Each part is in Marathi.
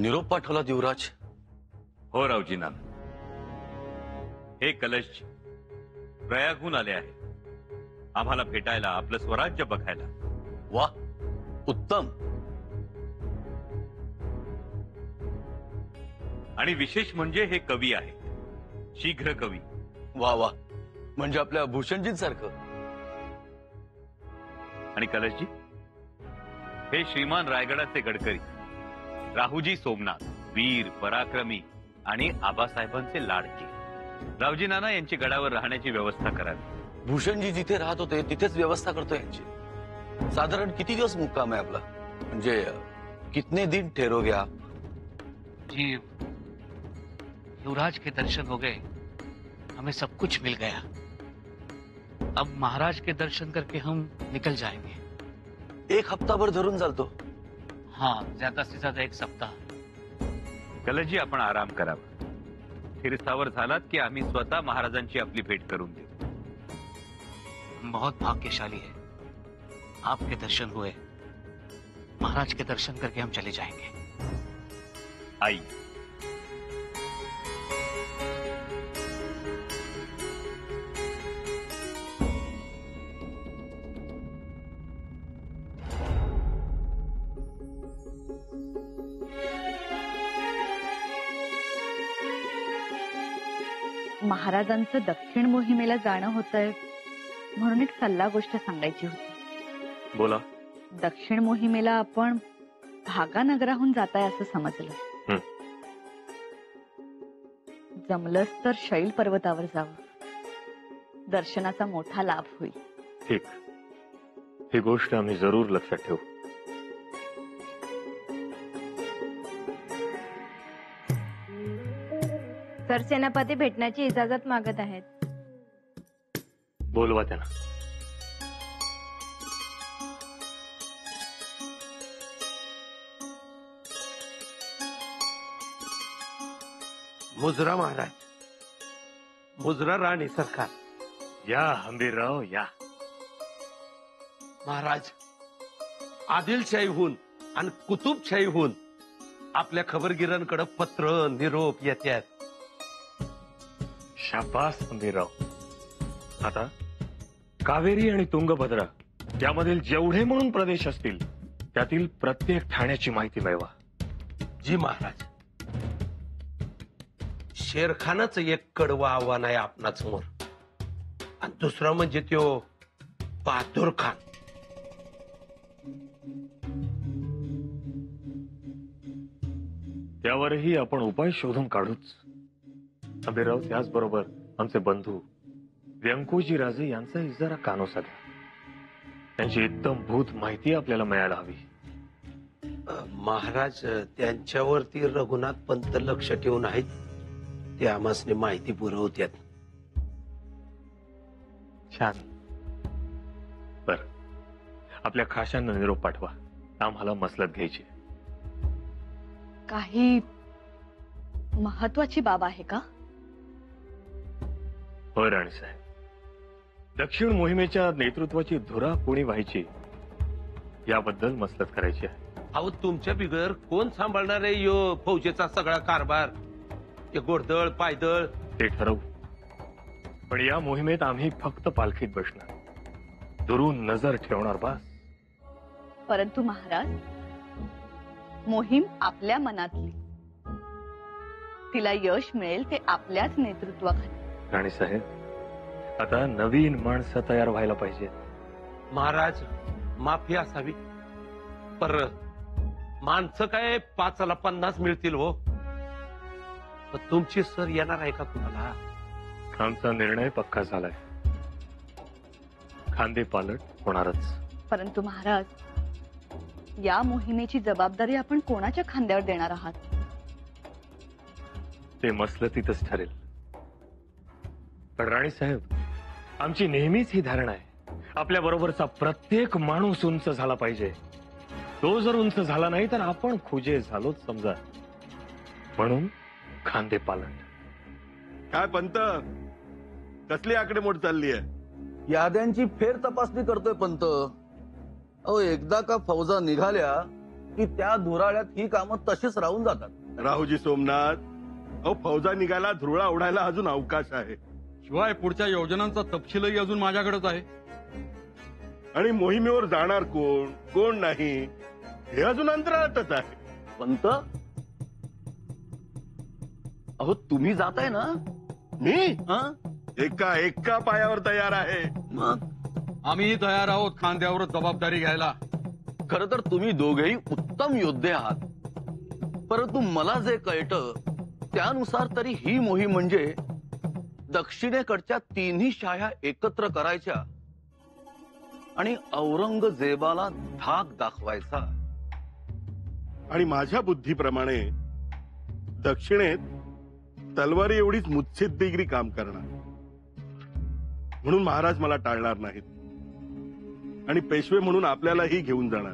निरोप पाठवला युवराज? हो रावजी नाना, हे कलशजी प्रयागहून आले आहे आम्हाला भेटायला, आपलं स्वराज्य बघायला. वा, उत्तम. आणि विशेष म्हणजे हे कवी आहे, शीघ्र कवी. वा वा, म्हणजे आपल्या भूषणजींसारखं. आणि कलशजी, हे श्रीमान रायगडाचे गडकरी राहुजी सोमनाथ, वीर पराक्रमी आणि आबासाहेबांचे लाडके. रावजी नाना यांची गडावर राहण्याची व्यवस्था करावी. भूषणजी जिथे राहत होते तिथेच व्यवस्था करतो यांची. साधारण किती दिवस मुक्काम आहे आपला? म्हणजे कितने दिन ठहरोगे आप? जी, युवराज के दर्शन हो गए, हमें सब कुछ मिल गया. अब महाराज के दर्शन करके हम निकल जाएंगे. एक हफ्ता भर धरून चालतो? हाँ, ज्यादा से ज्यादा एक सप्ताह. कलशजी, आपण आराम करावा. फिरस्तावर झालात की आम्ही स्वतः महाराजांची आपली भेट करून देऊ. हम बहुत भाग्यशाली है, आपके दर्शन हुए, महाराज के दर्शन करके हम चले जाएंगे. आई, महाराजांचं दक्षिण मोहिमेला जाणं होतंय म्हणून एक सल्ला गोष्ट सांगायची होती. बोला. दक्षिण मोहिमेला आपण भागानगराहून जाताय असं समजलं. जमलंच तर शैल पर्वतावर जावं, दर्शनाचा मोठा लाभ होईल. ठीक, ही गोष्ट आम्ही जरूर लक्षात ठेवू. सरसेनापती भेटण्याची इजाजत मागत आहेत. बोलवा त्यांना. मुजरा महाराज, मुजरा राणी सरकार. या हंबीरराव या. महाराज, आदिलशाहीहून आणि कुतुबशाहीहून आपल्या खबरगिरांकडे पत्र निरोप येतात. शाबास हंबीरराव. आता कावेरी आणि तुंगभद्रा यामधील जेवढे म्हणून प्रदेश असतील त्यातील प्रत्येक ठाण्याची माहिती मिळवा. जी महाराज. शेरखानाचं एक कडवं आव्हान आहे आपणासमोर, आणि दुसरं म्हणजे त्यो बहादूर खान. त्यावरही आपण उपाय शोधून काढूच. हंबीरराव, त्याचबरोबर आमचे बंधू व्यंकोजी राजे यांचाही जरा कानोसा घ्या. त्यांची इत्तमभूत माहिती आपल्याला मिळायला हवी. महाराज, त्यांच्यावरती रघुनाथ पंत लक्ष ठेवून आहेत, ते आम्हासने माहिती पुरवतात. छान. बर, आपल्या खाशांना निरोप पाठवा, आम्हाला मसलत घ्यायची. काही महत्वाची बाब आहे का? होय राणीसाहेब, दक्षिण मोहिमेच्या नेतृत्वाची धुरा कोणी व्हायची याबद्दल मसलत करायची आहे. अहो, तुमच्या बिगर कोण सांभाळणार आहे यो फौजेचा सगळा कारभार? ते गोडदळ पायदळ ते ठरवू, पण या मोहिमेत आम्ही फक्त पालखीत बसणार, दुरून नजर ठेवणार बास. परंतु महाराज, मोहीम आपल्या मनातली, तिला यश मिळेल ते आपल्याच नेतृत्वाखाली. राणीसाहेब, आता नवीन माणसं तयार व्हायला पाहिजे. महाराज, माफी असावी, पर माणसं काय 5ला 50 मिळतील हो. पण तुमची सर येणार आहे का कुणाला? आमचा निर्णय पक्का झालाय, खांदे पालट होणारच. परंतु महाराज, या मोहिमेची जबाबदारी आपण कोणाच्या खांद्यावर देणार आहात? ते मसलतीतच ठरेल. पण राणीसाहेब, आमची नेहमीच ही धारणा आहे, आपल्या बरोबरचा प्रत्येक माणूस उंच झाला पाहिजे. तो जर उंच झाला नाही तर आपण खुजे झालोच समजा. म्हणून खांदे पालट. काय पंत, कसली आकडेमोड चालली आहे? याद्यांची फेर तपासणी करतोय पंत. अहो, एकदा का फौजा निघाल्या की त्या धुराळ्यात ही कामं तशीच राहून जातात. राहुजी सोमनाथ, अहो फौजा निघायला धुरळा उडायला अजून अवकाश आहे. शिवाय पुढच्या योजनांचा तपशीलही अजून माझ्याकडेच आहे. आणि मोहिमेवर जाणार कोण कोण नाही हे अजून अंतराळातच आहे. पंत, अहो तुम्ही जाताय ना? मी हं? एका एका पायावर तयार आहे. मग आम्हीही तयार आहोत खांद्यावर जबाबदारी घ्यायला. खरं तर तुम्ही दोघेही उत्तम योद्धे आहात, परंतु मला जे कळतं त्यानुसार तरी ही मोहीम म्हणजे दक्षिणेकडच्या तिन्ही शाह्या एकत्र करायच्या आणि औरंगजेबाला धाक दाखवायचा. आणि माझ्या बुद्धीप्रमाणे दक्षिणेत तलवारी एवढीच मुत्सद्देगिरी काम करणार, म्हणून महाराज मला टाळणार नाहीत आणि पेशवे म्हणून आपल्यालाही घेऊन जाणार.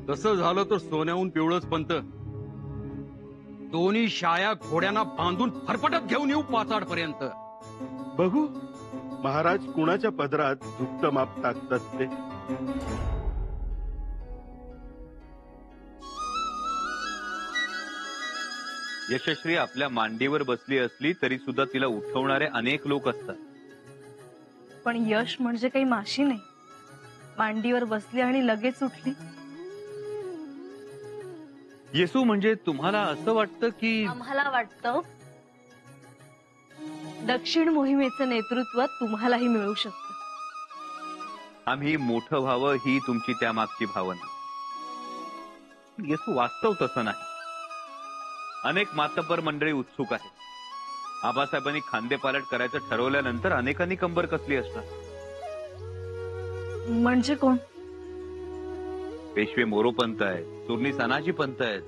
तसं झालं तर सोन्याहून पिवळंच पंत. दोन्ही शाया घोड्यांना बांधून फरफटत घेऊन येऊ पाचाडपर्यंत. बघू महाराज कुणाच्या पदरात झुकत माप टाकतात ते. यशश्री आपल्या मांडीवर बसली असली तरी सुद्धा तिला उठवणारे अनेक लोक असतात. पण यश म्हणजे काही माशी नाही, मांडीवर बसली आणि लगेच उठली. येसू म्हणजे तुम्हाला असं वाटतं की आम्हाला वाटतं दक्षिण मोहिमेचं नेतृत्व तुम्हालाही मिळू शकतं. आम्ही मोठं व्हावं ही तुमची त्यामागची भावना. येसू वास्तव तसं नाही. अनेक मातब्बर मंडळी उत्सुक आहेत. आबासाहेबांनी खांदेपालट करायचं ठरवल्यानंतर अनेकांनी कंबर कसली असणार. म्हणजे कोण? पेशवे मोरोपंत आहेत, चुरणी सनाजी पंत आहेत,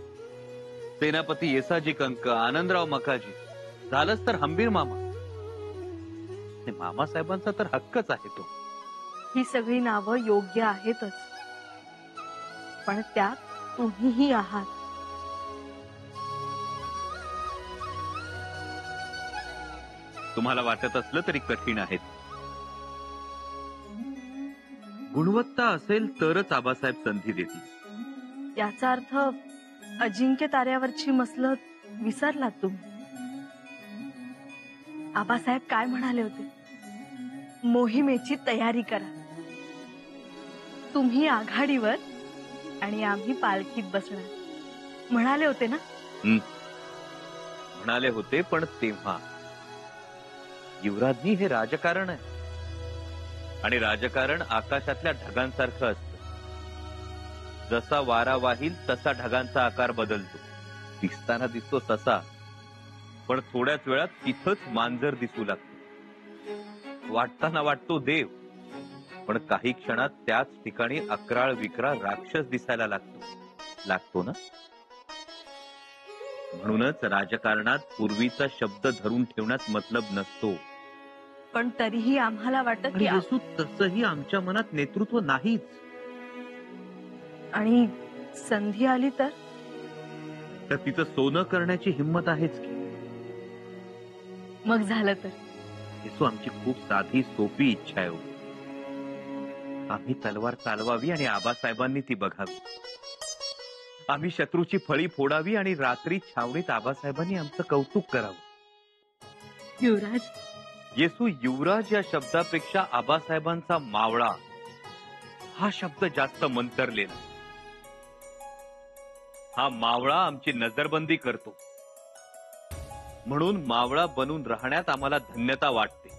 सेनापती येसाजी कंक, आनंदराव मकाजी, झालंच तर हंबीर मामा. मामासाहेबांचा तर हक्कच आहे तो. ही सगळी नावं योग्य आहेतच, पण त्यात तुम्हीही आहात. तुम्हाला वाटत असलं तरी कठीण आहेत. गुणवत्ता असेल तरच आबासाहेब संधी देतील. याचा अर्थ अजिंक्य ताऱ्यावरची मसलत विसरलात तुम्ही. आबासाहेब काय म्हणाले होते? मोहिमेची तयारी करा. तुम्ही आघाडीवर आणि आम्ही पालखीत बसणार म्हणाले होते ना? म्हणाले होते, पण तेव्हा युवराजनी हे राजकारण आहे आणि राजकारण आकाशातल्या ढगांसारखं असतं. जसा वारा वाहील तसा ढगांचा आकार बदलतो. दिसताना दिसतो ससा, पण थोड्याच वेळात तिथंच मांजर दिसू लागतो. वाटताना वाटतो देव, पण काही क्षणात त्याच ठिकाणी अकराळ विक्राळ राक्षस दिसायला लागतो ना. म्हणूनच राजकारणात पूर्वीचा शब्द धरून ठेवण्यात मतलब नसतो. पण तरीही आम्हाला वाटत की तसंही आमच्या मनात नेतृत्व नाहीच. आणि संधी आली तर तिचं सोनं करण्याची हिंमत आहेच की. मग झालं तर येसू आमची खूप साधी सोपी इच्छा आहे. आम्ही तलवार चालवावी आणि आबासाहेबांनी ती बघावी. आम्ही शत्रूची फळी फोडावी आणि रात्री छावणीत आबासाहेबांनी आमचं कौतुक करावं. युवराज, येसू युवराज या शब्दापेक्षा आबासाहेबांचा मावळा हा शब्द जास्त मंतरलेला. हा मावळा आमची नजरबंदी करतो, म्हणून मावळा बनून राहण्यात आम्हाला धन्यता वाटते.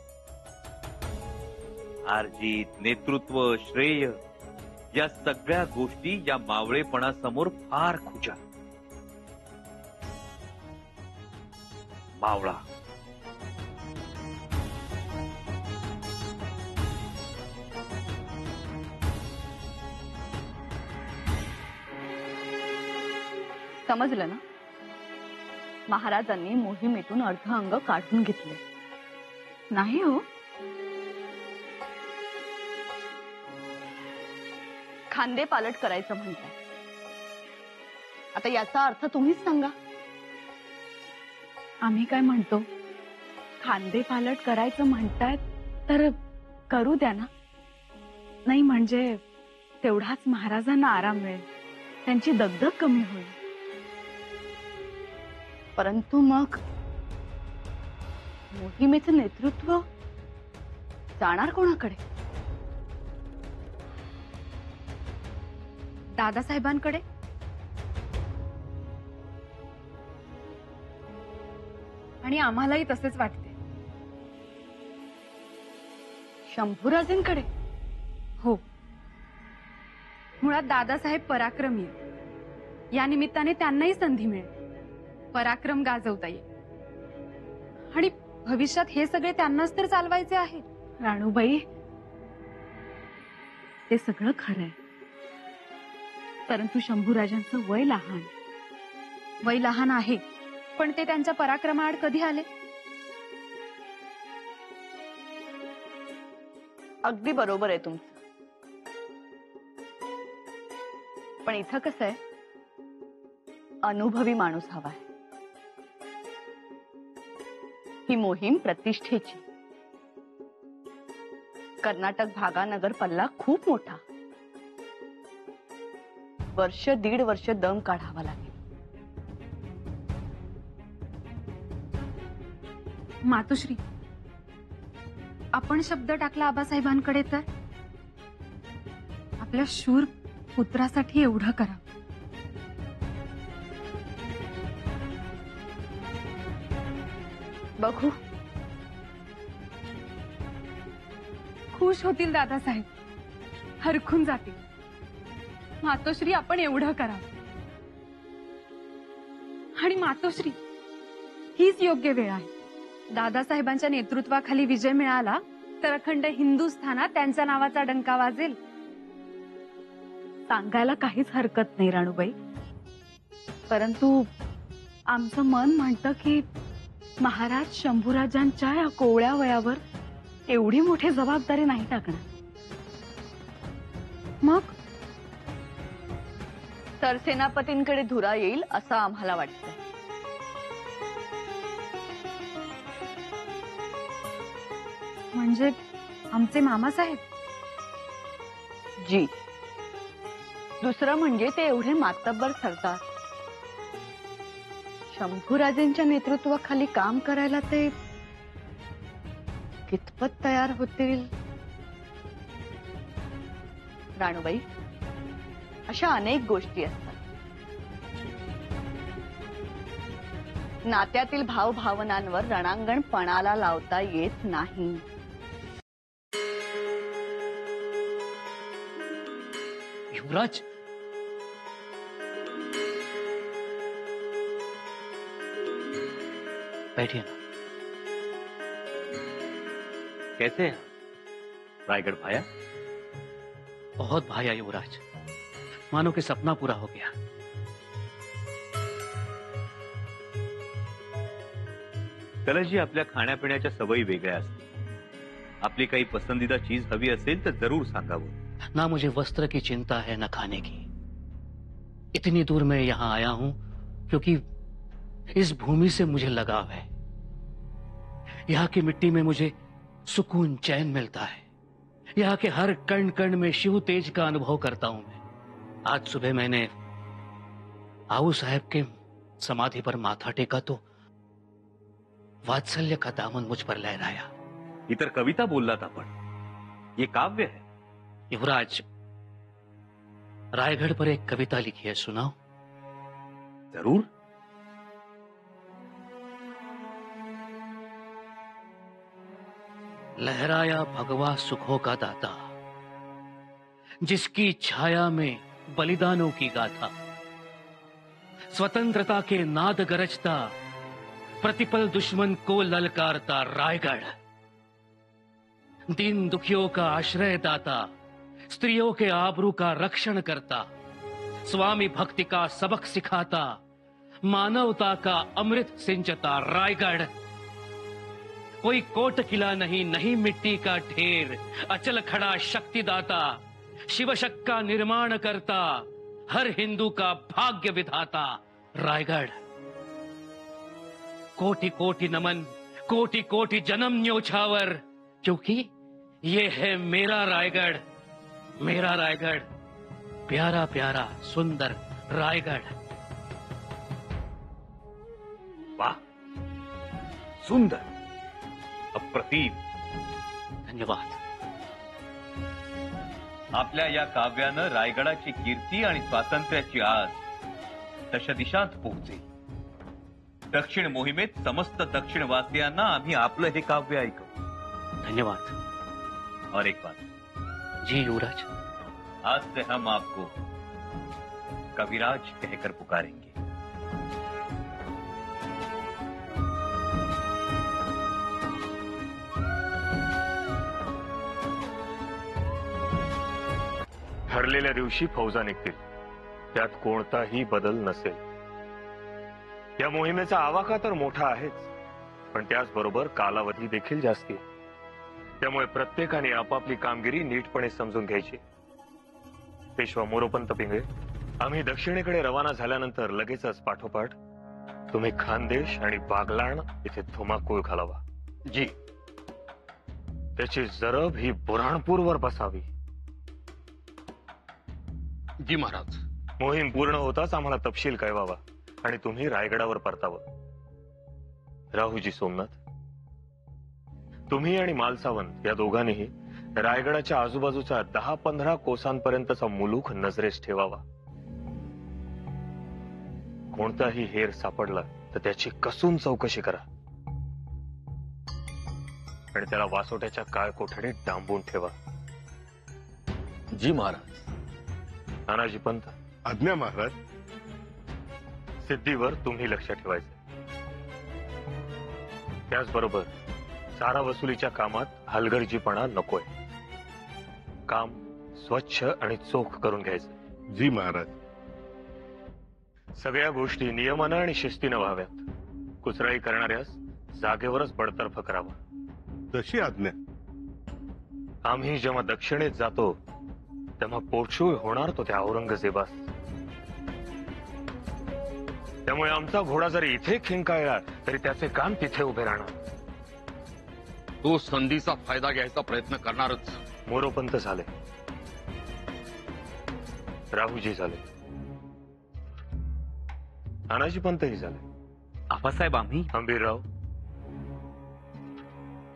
हारजीत, नेतृत्व, श्रेय या सगळ्या गोष्टी या मावळेपणासमोर फार खुच्या. मावळा समजलं ना? महाराजांनी मोहिमेतून अर्ध अंग काढून घेतले नाही हो. खांदे पालट करायचं म्हणताय. आता याचा अर्थ तुम्हीच सांगा. आम्ही काय म्हणतो? खांदे पालट करायचं म्हणतायत तर करू द्या ना. नाही म्हणजे तेवढाच महाराजांना आराम मिळेल. त्यांची दगदग कमी होईल. परंतु मग मोहिमेचं नेतृत्व जाणार कोणाकडे? दादासाहेबांकडे. आणि आम्हालाही तसेच वाटते. शंभूराजेंकडे? हो, मुळात दादासाहेब पराक्रमी आहेत. या निमित्ताने त्यांनाही संधी मिळेल, पराक्रम गाजवता येईल. आणि भविष्यात हे सगळे त्यांनाच तर चालवायचे आहे. राणूबाई, ते सगळं खरंय, परंतु शंभूराजांचं वय लहान. वय लहान आहे, पण ते त्यांच्या पराक्रमाआड कधी आले? अगदी बरोबर आहे तुमचं. पण इथं कसं आहे, अनुभवी माणूस हवाय. ही मोहीम प्रतिष्ठेची. कर्नाटक भागानगर पल्ला खूप मोठा. वर्ष दीड वर्ष दम काढावा लागेल. मातोश्री, आपण शब्द टाकला आबासाहेबांकडे तर आपल्या शूर पुत्रासाठी एवढं करा. बघू. खुश होतील दादासाहेब, हरखून जातील. मातोश्री, आपण एवढं करा. आणि मातोश्री, हीच योग्य वेळ आहे. दादासाहेबांच्या नेतृत्वाखाली विजय मिळाला तर अखंड हिंदुस्थानात त्यांच्या नावाचा डंका वाजेल. सांगायला काहीच हरकत नाही राणूबाई, परंतु आमचं मन म्हणतं की महाराज शंभूराजांच्या या कोवळ्या वयावर एवढी मोठी जबाबदारी नाही टाकणार. मग सरसेनापतींकडे धुरा येईल असं आम्हाला वाटतंय. म्हणजे आमचे मामासाहेब? जी. दुसरं म्हणजे ते एवढे मातब्बर सरदार. शंभूराजेंच्या नेतृत्वाखाली काम करायला ते कितपत तयार होतील? राणूबाई, अशा अनेक गोष्टी असतात. नात्यातील भावभावनांवर रणांगण पणाला लावता येत नाही. युवराज, बैठिए ना. कैसे हैं रायगढ़ भाया? बहुत भाया युवराज, मानो कि सपना पूरा हो गया. कलजी, आपल्या खाण्यापिण्याच्या सवयी वेगळ्या असतील. आपली काही पसंदीदा चीज हवी असेल तर जरूर सांगावं. ना मुझे वस्त्र की चिंता है न खाने की. इतनी दूर मैं यहां आया हूं क्योंकि इस भूमि से मुझे लगाव है. यहाँ की मिट्टी में मुझे सुकून चैन मिलता है. यहाँ के हर कण कण में शिव तेज का अनुभव करता हूं मैं. आज सुबह मैंने आऊ साहब के समाधि पर माथा टेका तो वात्सल्य का दामन मुझ पर लहराया. ही तर कविता बोललात आपण. ये काव्य है. युवराज, रायगढ़ पर एक कविता लिखी है, सुनाओ. जरूर. लहराया भगवा सुखों का दाता, जिसकी छाया में बलिदानों की गाथा. स्वतंत्रता के नाद गरजता, प्रतिपल दुश्मन को ललकारता रायगढ़. दीन दुखियों का आश्रय दाता, स्त्रियों के आबरू का रक्षण करता, स्वामी भक्ति का सबक सिखाता, मानवता का अमृत सिंचता रायगढ़. कोई कोट किला नहीं, नहीं मिट्टी का ढेर, अचल खड़ा शक्तिदाता, शिव शक का निर्माण करता, हर हिंदू का भाग्य विधाता रायगढ़. कोटि कोटि नमन, कोटि कोटि जन्म न्योछावर, क्योंकि ये है मेरा रायगढ़, मेरा रायगढ़. प्यारा प्यारा, सुंदर, रायगड. वा, सुंदर, अप्रतिम. धन्यवाद. आपल्या या काव्यानं रायगडाची कीर्ती आणि स्वातंत्र्याची आस दश दिशांत पोहोचेल. दक्षिण मोहिमेत समस्त दक्षिणवासियांना आम्ही आपलं हे काव्य ऐकू. धन्यवाद. और एक बात, जी युवराज. आज से हम आपको कविराज कहकर पुकारेंगे. ठरलेल्या दिवशी फौजा निघतील, त्यात कोणताही बदल नसेल. या मोहिमेचा आवाका तर मोठा आहेच, पण त्याचबरोबर कालावधी देखील जास्ती आहे. त्यामुळे प्रत्येकाने आपापली कामगिरी नीटपणे समजून घ्यायची. पेशवा मोरोपंत पिंगळे, आम्ही दक्षिणेकडे रवाना झाल्यानंतर लगेचच पाठोपाठ तुम्ही खानदेश आणि बागलाण इथे धुमाकूळ घालावा. जी. त्याची जरब ही बुऱ्हाणपूरवर बसावी. जी महाराज. मोहीम पूर्ण होताच आम्हाला तपशील कळवावा आणि तुम्ही रायगडावर परतावं. राहुजी सोमनाथ, तुम्ही आणि मालसावंत या दोघांनीही रायगडाच्या आजूबाजूचा 10-15 कोसांपर्यंतचा मुलूक नजरेस ठेवावा. कोणताही हेर सापडला तर त्याची कसून चौकशी करा आणि त्याला वासोट्याच्या काळकोठडीत डांबून ठेवा. जी महाराज. नानाजी पंत, आज्ञा महाराज. सिद्धीवर तुम्ही लक्ष ठेवायचं. त्याचबरोबर चारा वसुलीच्या कामात हलगर्जीपणा नकोय. काम स्वच्छ आणि चोख करून घ्यायचं. जी महाराज. सगळ्या गोष्टी नियमानं आणि शिस्तीनं व्हाव्यात. कुचराई करणाऱ्यास जागेवरच बडतर्फ करावा. तशी आज्ञा. आम्ही जेव्हा दक्षिणेत जातो तेव्हा पोटशूळ होणार तो त्या औरंगजेबास. त्यामुळे आमचा घोडा जरी इथे खिंकाळला तरी त्याचे कान तिथे उभे राहणार. तो संधीचा फायदा घ्यायचा प्रयत्न करणारच. मोरोपंत झाले, राहुजी झाले, नानाजी पंतही झाले. आबासाहेब, आम्ही हंबीरराव,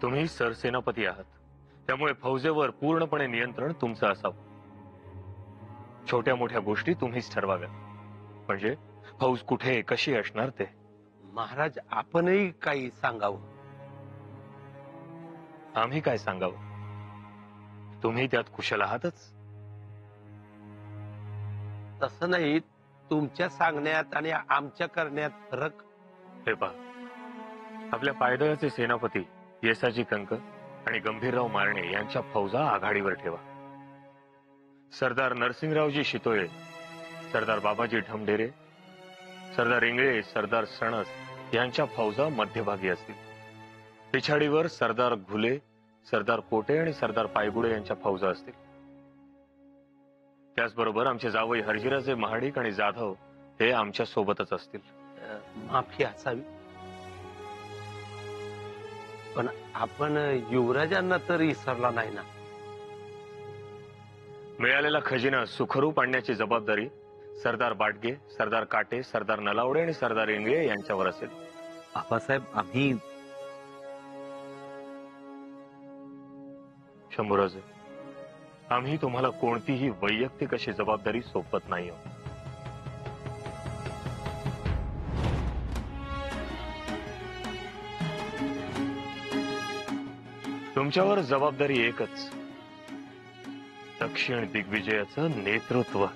तुम्ही सरसेनापती आहात, त्यामुळे फौजेवर पूर्णपणे नियंत्रण तुमचं असावं. छोट्या मोठ्या गोष्टी तुम्हीच ठरवाव्या, म्हणजे फौज कुठे कशी असणार ते. महाराज, आपणही काही सांगावं. आम्ही काय सांगावं, तुम्ही त्यात कुशल आहातच. तसं नाही, तुमच्या सांगण्यात आणि आमच्या करण्यात फरक. हे पहा, आपल्या पायदळाचे सेनापती येसाजी कंक आणि गंभीरराव मारणे यांच्या फौजा आघाडीवर ठेवा. सरदार नरसिंगरावजी शितोळे, सरदार बाबाजी ढमढेरे, सरदार इंगळे, सरदार सणस यांच्या फौजा मध्यभागी असतील. पिछाडीवर सरदार घुले, सरदार कोटे आणि सरदार पायगुडे यांच्या फौजा असतील. त्याचबरोबर आमचे जावई हरजिराजे महाडिक आणि जाधव हे आमच्या सोबतच असतील. माफी असावी, पण आपण युवराजांना तर विसरला नाही ना. मिळालेला खजिना सुखरूप आणण्याची जबाबदारी सरदार बाटगे, सरदार काटे, सरदार नलावडे आणि सरदार इंगळे यांच्यावर असेल. आबासाहेब, आम्ही शंभूराजे, आम्ही तुम्हाला कोणतीही वैयक्तिक अशी जबाबदारी सोपत नाही आहोत. तुमच्यावर जबाबदारी एकच, दक्षिण दिग्विजयाचं नेतृत्व.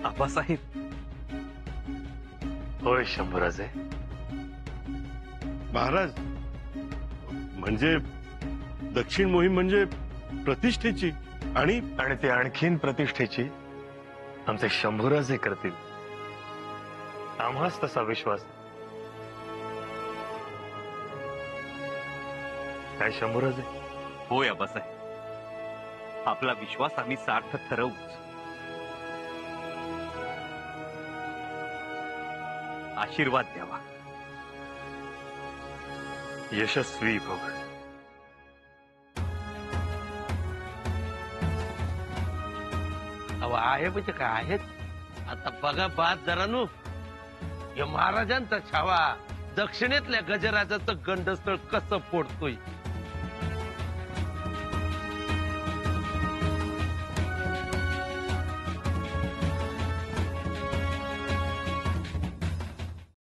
आबासाहेब. होय शंभूराजे. महाराज, म्हणजे दक्षिण मोहीम म्हणजे प्रतिष्ठेची आणि आणि ते आणखीन प्रतिष्ठेची आमचे शंभूराजे करतील, आम्हाच तसा विश्वास. काय शंभूराजे? होय आबासाहेब, आपला विश्वास आम्ही सार्थ ठरवूच. आशीर्वाद द्यावा. यशस्वी भव. अहो आहे म्हणजे काय आहेत. आता बघा बाद जरानू, या महाराजांचा छावा दक्षिणेतल्या गजराजाचं गंडस्थळ कसं फोडतोय.